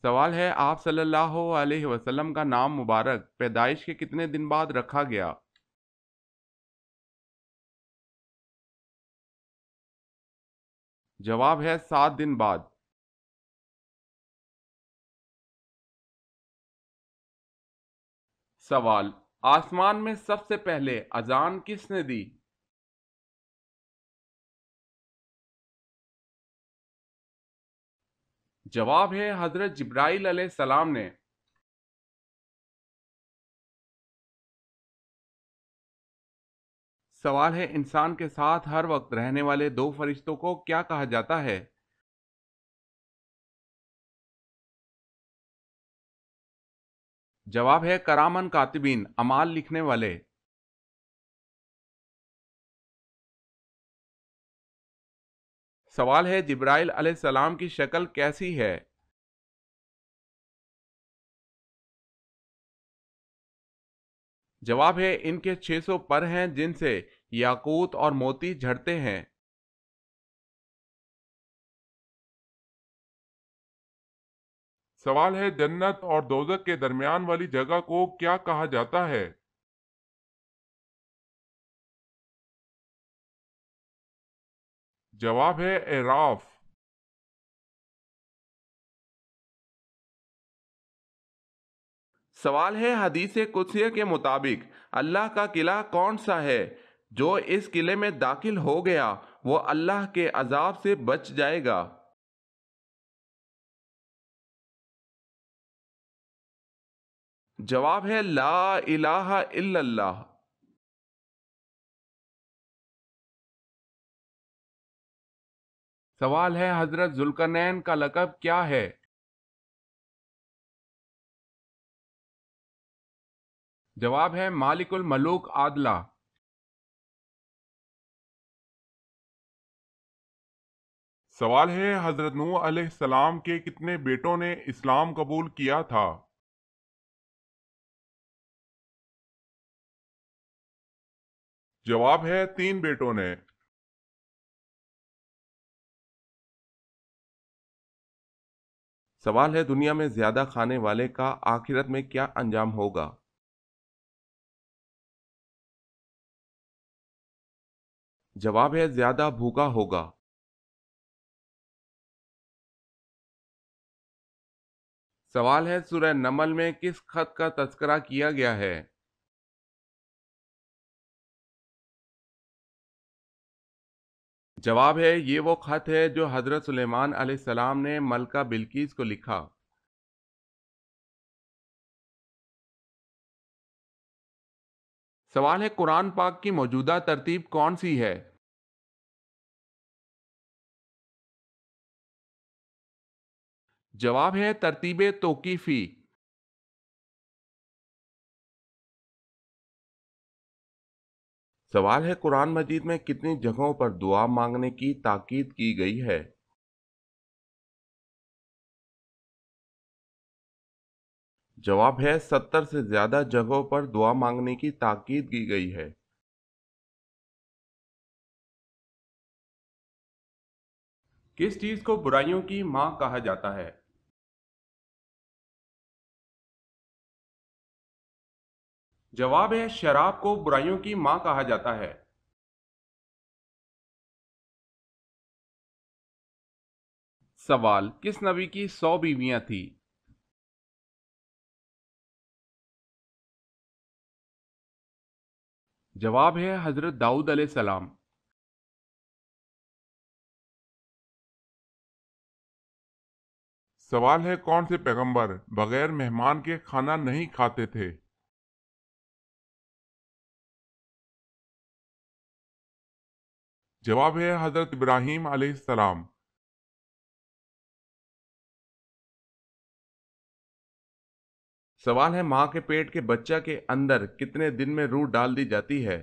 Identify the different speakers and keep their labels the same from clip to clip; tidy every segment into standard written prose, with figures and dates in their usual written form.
Speaker 1: سوال ہے آپ صلی اللہ علیہ وسلم کا نام مبارک پیدائش کے کتنے دن بعد رکھا گیا؟ جواب ہے 7 دن بعد۔ سوال، آسمان میں سب سے پہلے اذان کس نے دی؟ جواب ہے حضرت جبرائیل علیہ السلام نے۔ سوال ہے انسان کے ساتھ ہر وقت رہنے والے دو فرشتوں کو کیا کہا جاتا ہے؟ جواب ہے کرامن کاتبین، اعمال لکھنے والے۔ سوال ہے جبرائیل علیہ السلام کی شکل کیسی ہے؟ جواب ہے ان کے 600 پر ہیں جن سے یاقوت اور موتی جھڑتے ہیں۔
Speaker 2: سوال ہے جنت اور دوزخ کے درمیان والی جگہ کو کیا کہا جاتا ہے؟ جواب ہے اعراف۔
Speaker 1: سوال ہے حدیث قدسیہ کے مطابق اللہ کا قلعہ کون سا ہے؟ جو اس قلعے میں داخل ہو گیا وہ اللہ کے عذاب سے بچ جائے گا۔ جواب ہے لا الہ الا اللہ۔ سوال ہے حضرت ذوالقرنین کا لقب کیا ہے؟ جواب ہے مالک الملوک عادلہ۔
Speaker 2: سوال ہے حضرت نوح علیہ السلام کے کتنے بیٹوں نے اسلام قبول کیا تھا؟ جواب ہے 3 بیٹوں نے۔
Speaker 1: سوال ہے دنیا میں زیادہ کھانے والے کا آخرت میں کیا انجام ہوگا؟ جواب ہے زیادہ بھوکا ہوگا۔ سوال ہے سورہ نمل میں کس خط کا تذکرہ کیا گیا ہے؟ جواب ہے یہ وہ خط ہے جو حضرت سلیمان علیہ السلام نے ملکہ بلقیس کو لکھا۔ سوال ہے قرآن پاک کی موجودہ ترتیب کون سی ہے؟ جواب ہے ترتیب توقیفی۔ سوال ہے قرآن مجید میں کتنی جگہوں پر دعا مانگنے کی تاکید کی گئی ہے؟ جواب ہے 70 سے زیادہ جگہوں پر دعا مانگنے کی تاکید کی گئی ہے۔ کس چیز کو برائیوں کی ماں کہا جاتا ہے؟ جواب ہے شراب کو برائیوں کی ماں کہا جاتا ہے۔ سوال کس نبی کی 100 بیویاں تھیں؟ جواب ہے حضرت داؤد علیہ السلام۔
Speaker 2: سوال ہے کون سے پیغمبر بغیر مہمان کے کھانا نہیں کھاتے تھے؟ جواب ہے حضرت ابراہیم علیہ السلام۔
Speaker 1: سوال ہے ماں کے پیٹ کے بچہ کے اندر کتنے دن میں روح ڈال دی جاتی ہے؟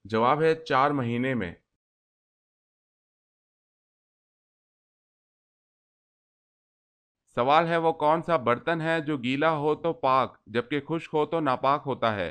Speaker 1: جواب ہے 4 مہینے میں۔ سوال ہے وہ کون سا برتن ہے جو گیلا ہو تو پاک جبکہ خشک ہو تو ناپاک ہوتا ہے؟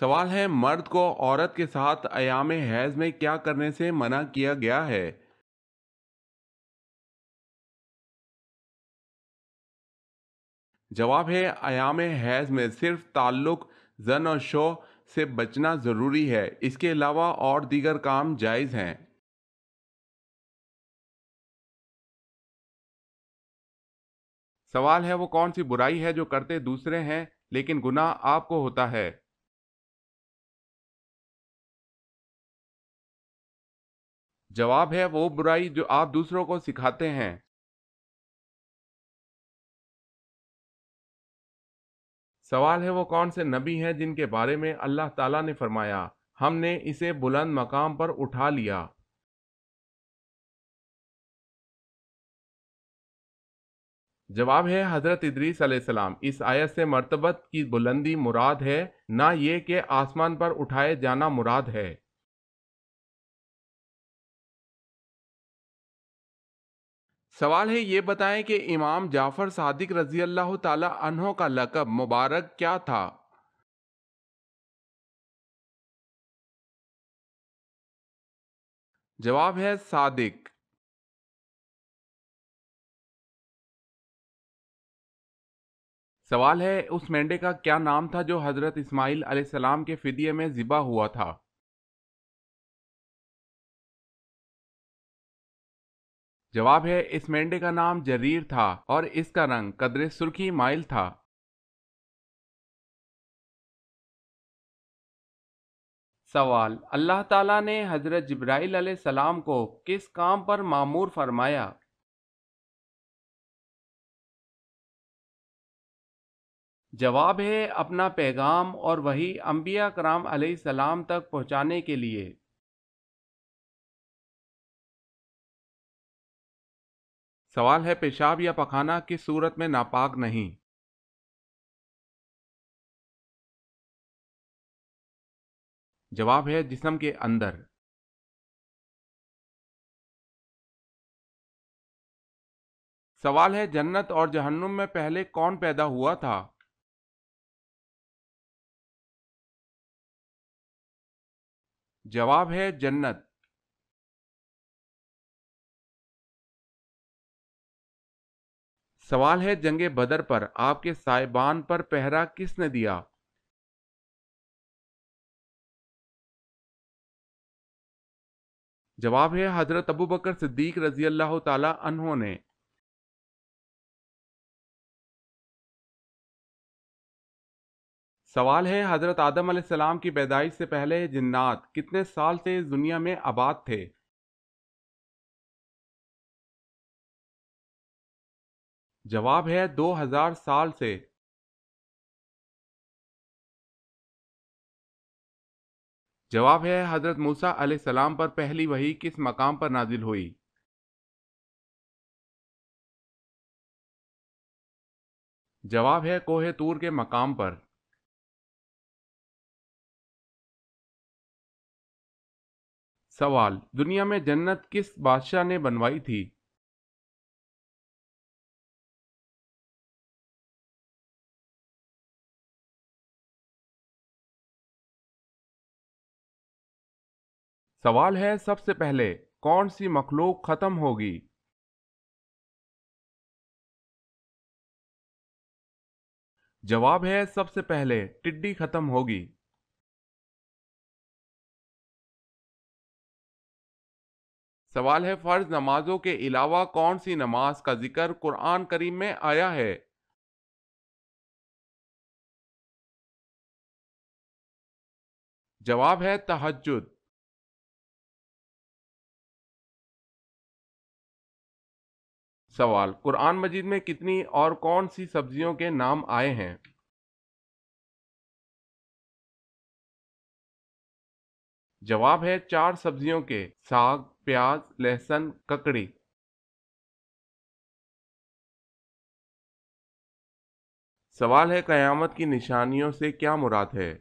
Speaker 1: سوال ہے مرد کو عورت کے ساتھ ایام حیض میں کیا کرنے سے منع کیا گیا ہے؟ جواب ہے ایام حیض میں صرف تعلق زن اور شو سے بچنا ضروری ہے، اس کے علاوہ اور دیگر کام جائز ہیں۔ سوال ہے وہ کون سی برائی ہے جو کرتے دوسرے ہیں لیکن گناہ آپ کو ہوتا ہے؟ جواب ہے وہ برائی جو آپ دوسروں کو سکھاتے ہیں۔ سوال ہے وہ کون سے نبی ہیں جن کے بارے میں اللہ تعالیٰ نے فرمایا ہم نے اسے بلند مقام پر اٹھا لیا؟ جواب ہے حضرت ادریس علیہ السلام۔ اس آیت سے مرتبت کی بلندی مراد ہے، نہ یہ کہ آسمان پر اٹھائے جانا مراد ہے۔ سوال ہے یہ بتائیں کہ امام جعفر صادق رضی اللہ تعالی عنہ کا لقب مبارک کیا تھا؟ جواب ہے صادق۔ سوال ہے اس مینڈے کا کیا نام تھا جو حضرت اسماعیل علیہ السلام کے فدیے میں ذبح ہوا تھا؟ جواب ہے اس مینڈے کا نام جریر تھا اور اس کا رنگ قدر سرخی مائل تھا۔ سوال اللہ تعالیٰ نے حضرت جبرائیل علیہ السلام کو کس کام پر مامور فرمایا؟ جواب ہے اپنا پیغام اور وحی انبیاء کرام علیہ السلام تک پہنچانے کے لیے۔ سوال ہے پیشاب یا پخانہ کس صورت میں ناپاک نہیں؟ جواب ہے جسم کے اندر۔ سوال ہے جنت اور جہنم میں پہلے کون پیدا ہوا تھا؟ جواب ہے جنت۔ سوال ہے جنگ بدر پر آپ کے صاحبان پر پہرا کس نے دیا؟ جواب ہے حضرت ابوبکر صدیق رضی اللہ تعالی عنہ نے۔ سوال ہے حضرت آدم علیہ السلام کی پیدائش سے پہلے جنات کتنے سال سے اس دنیا میں آباد تھے؟ جواب ہے 2000 سال سے۔ جواب ہے حضرت موسیٰ علیہ السلام پر پہلی وحی کس مقام پر نازل ہوئی؟ جواب ہے کوہ طور کے مقام پر۔ سوال دنیا میں جنت کس بادشاہ نے بنوائی تھی؟ سوال ہے سب سے پہلے کون سی مخلوق ختم ہوگی؟ جواب ہے سب سے پہلے ٹڈی ختم ہوگی۔ سوال ہے فرض نمازوں کے علاوہ کون سی نماز کا ذکر قرآن کریم میں آیا ہے؟ جواب ہے تہجد۔ سوال قرآن مجید میں کتنی اور کون سی سبزیوں کے نام آئے ہیں؟ جواب ہے 4 سبزیوں کے، ساگ، پیاز، لہسن، ککڑی۔ سوال ہے قیامت کی نشانیوں سے کیا مراد ہے؟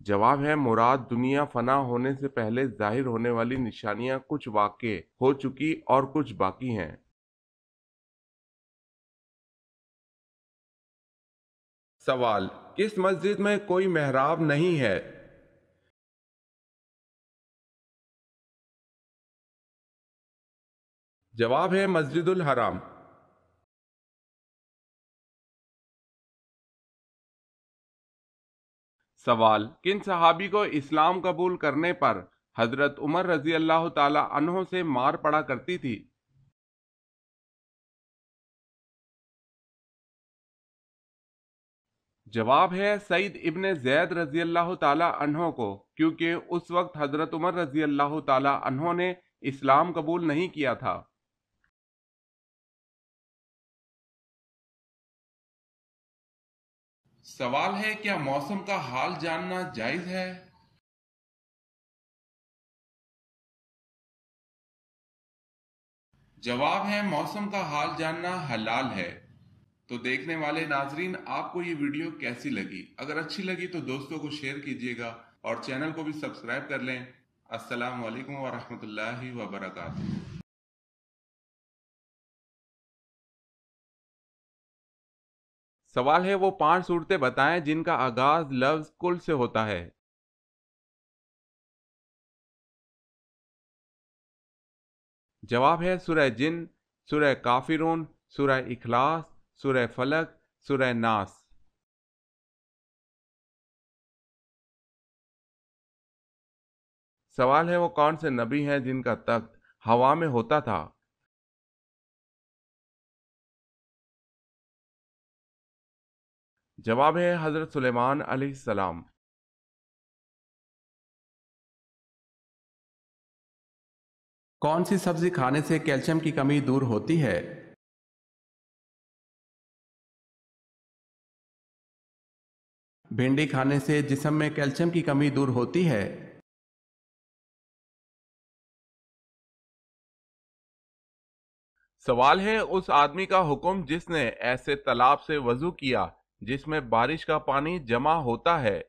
Speaker 1: جواب ہے مراد دنیا فنا ہونے سے پہلے ظاہر ہونے والی نشانیاں کچھ واقع ہو چکی اور کچھ باقی ہیں۔ سوال: کس مسجد میں کوئی محراب نہیں ہے؟ جواب ہے مسجد الحرام۔ سوال: کن صحابی کو اسلام قبول کرنے پر حضرت عمر رضی اللہ تعالی عنہ سے مار پڑا کرتی تھی؟ جواب ہے سعید ابن زید رضی اللہ تعالی عنہ کو، کیونکہ اس وقت حضرت عمر رضی اللہ تعالی عنہ نے اسلام قبول نہیں کیا تھا۔ سوال ہے: کیا موسم کا حال جاننا جائز ہے؟ جواب ہے موسم کا حال جاننا حلال ہے۔ تو دیکھنے والے ناظرین، آپ کو یہ ویڈیو کیسی لگی؟ اگر اچھی لگی تو دوستوں کو شیئر کیجیے گا اور چینل کو بھی سبسکرائب کر لیں۔ السلام علیکم ورحمۃ اللہ وبرکاتہ۔ سوال ہے: وہ 5 صورتیں بتائیں جن کا آغاز لفظ کل سے ہوتا ہے۔ جواب ہے سورہ جن، سورہ کافرون، سورہ اخلاص، سورہ فلق، سورہ ناس۔ سوال ہے: وہ کون سے نبی ہیں جن کا تخت ہوا میں ہوتا تھا؟ جواب ہے حضرت سلیمان علیہ السلام۔ کون سی سبزی کھانے سے کیلشیم کی کمی دور ہوتی ہے؟ بھنڈی کھانے سے جسم میں کیلشیم کی کمی دور ہوتی ہے۔ سوال ہے: اس آدمی کا حکم جس نے ایسے تالاب سے وضو کیا جس میں بارش کا پانی جمع ہوتا ہے۔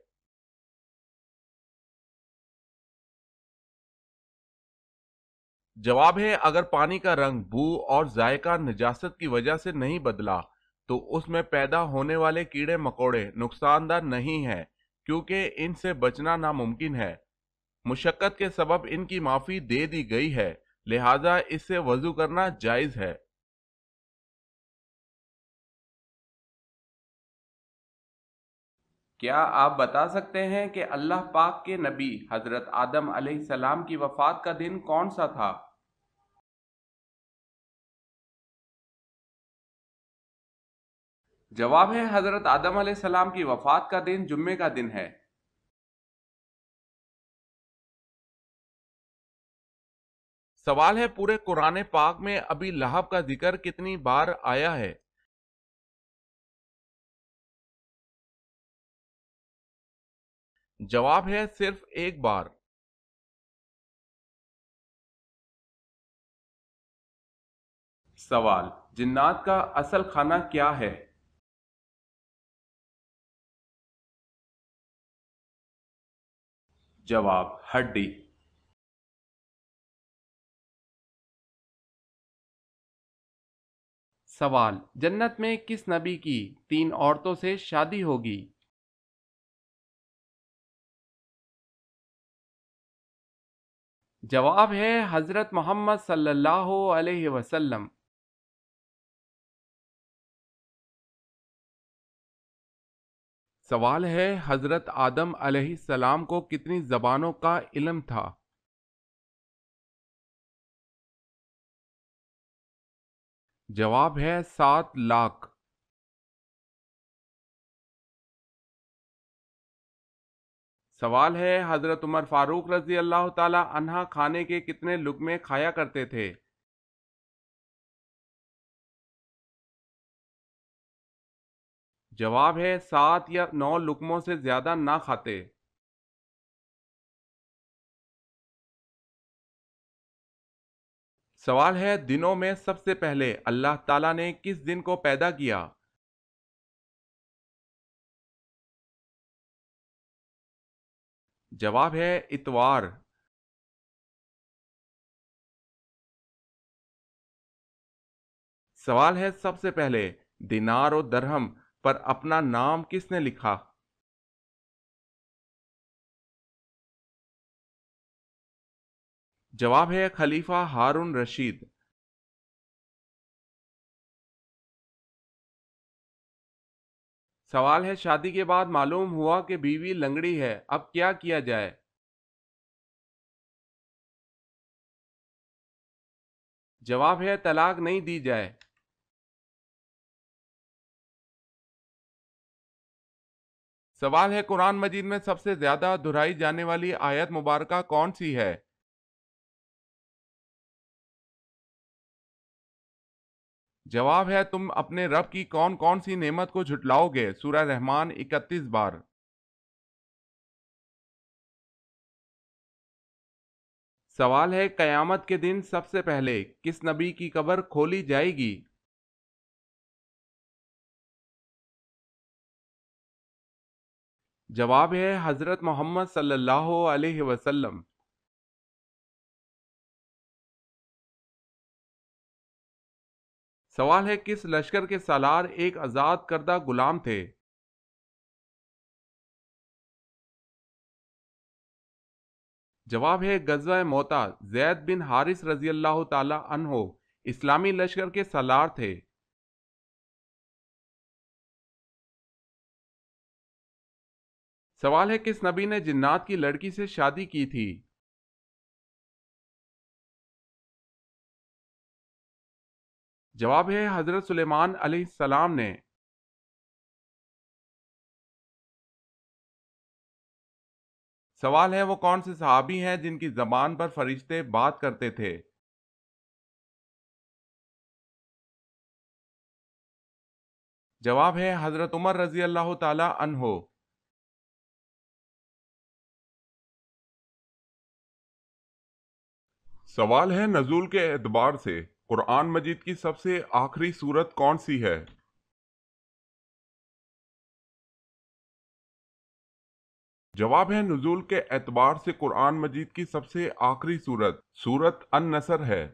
Speaker 1: جواب ہے اگر پانی کا رنگ، بو اور ذائقہ نجاست کی وجہ سے نہیں بدلا تو اس میں پیدا ہونے والے کیڑے مکوڑے نقصان دہ نہیں ہیں، کیونکہ ان سے بچنا ناممکن ہے۔ مشقت کے سبب ان کی معافی دے دی گئی ہے، لہذا اس سے وضو کرنا جائز ہے۔ کیا آپ بتا سکتے ہیں کہ اللہ پاک کے نبی حضرت آدم علیہ السلام کی وفات کا دن کون سا تھا؟ جواب ہے حضرت آدم علیہ السلام کی وفات کا دن جمعے کا دن ہے۔ سوال ہے: پورے قرآن پاک میں ابی لہب کا ذکر کتنی بار آیا ہے؟ جواب ہے صرف ایک بار۔ سوال: جنات کا اصل کھانا کیا ہے؟ جواب: ہڈی۔ سوال: جنت میں کس نبی کی 3 عورتوں سے شادی ہوگی؟ جواب ہے حضرت محمد صلی اللہ علیہ وسلم۔ سوال ہے: حضرت آدم علیہ السلام کو کتنی زبانوں کا علم تھا؟ جواب ہے 7 لاکھ۔ سوال ہے: حضرت عمر فاروق رضی اللہ تعالی عنہ کھانے کے کتنے لقمے کھایا کرتے تھے؟ جواب ہے 7 یا 9 لقموں سے زیادہ نہ کھاتے۔ سوال ہے: دنوں میں سب سے پہلے اللہ تعالیٰ نے کس دن کو پیدا کیا؟ جواب ہے اتوار۔ سوال ہے: سب سے پہلے دینار و درہم پر اپنا نام کس نے لکھا؟ جواب ہے خلیفہ ہارون رشید۔ سوال ہے شادی کے بعد معلوم ہوا کہ بیوی لنگڑی ہے، اب کیا کیا جائے؟ جواب ہے طلاق نہیں دی جائے۔ سوال ہے قرآن مجید میں سب سے زیادہ دہرائی جانے والی آیت مبارکہ کون سی ہے؟ جواب ہے تم اپنے رب کی کون کون سی نعمت کو جھٹلاؤ گے، سورہ رحمان 31 بار۔ سوال ہے قیامت کے دن سب سے پہلے کس نبی کی قبر کھولی جائے گی؟ جواب ہے حضرت محمد صلی اللہ علیہ وسلم۔ سوال ہے کس لشکر کے سالار ایک آزاد کردہ غلام تھے؟ جواب ہے غزوہ موتا، زید بن حارث رضی اللہ تعالی عنہ اسلامی لشکر کے سالار تھے۔ سوال ہے کس نبی نے جنات کی لڑکی سے شادی کی تھی؟ جواب ہے حضرت سلیمان علیہ السلام نے۔ سوال ہے وہ کون سے صحابی ہیں جن کی زبان پر فرشتے بات کرتے تھے؟ جواب ہے حضرت عمر رضی اللہ تعالی عنہ۔
Speaker 2: سوال ہے نزول کے اعتبار سے قرآن مجید کی سب سے آخری سورت کون سی ہے؟ جواب ہے نزول کے اعتبار سے قرآن مجید کی سب سے آخری سورت سورت النصر ہے۔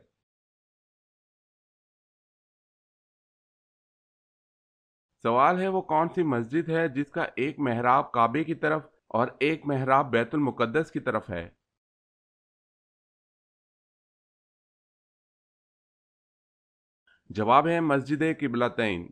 Speaker 1: سوال ہے وہ کون سی مسجد ہے جس کا ایک محراب کعبے کی طرف اور ایک محراب بیت المقدس کی طرف ہے؟ جواب ہے مسجد قبلتین۔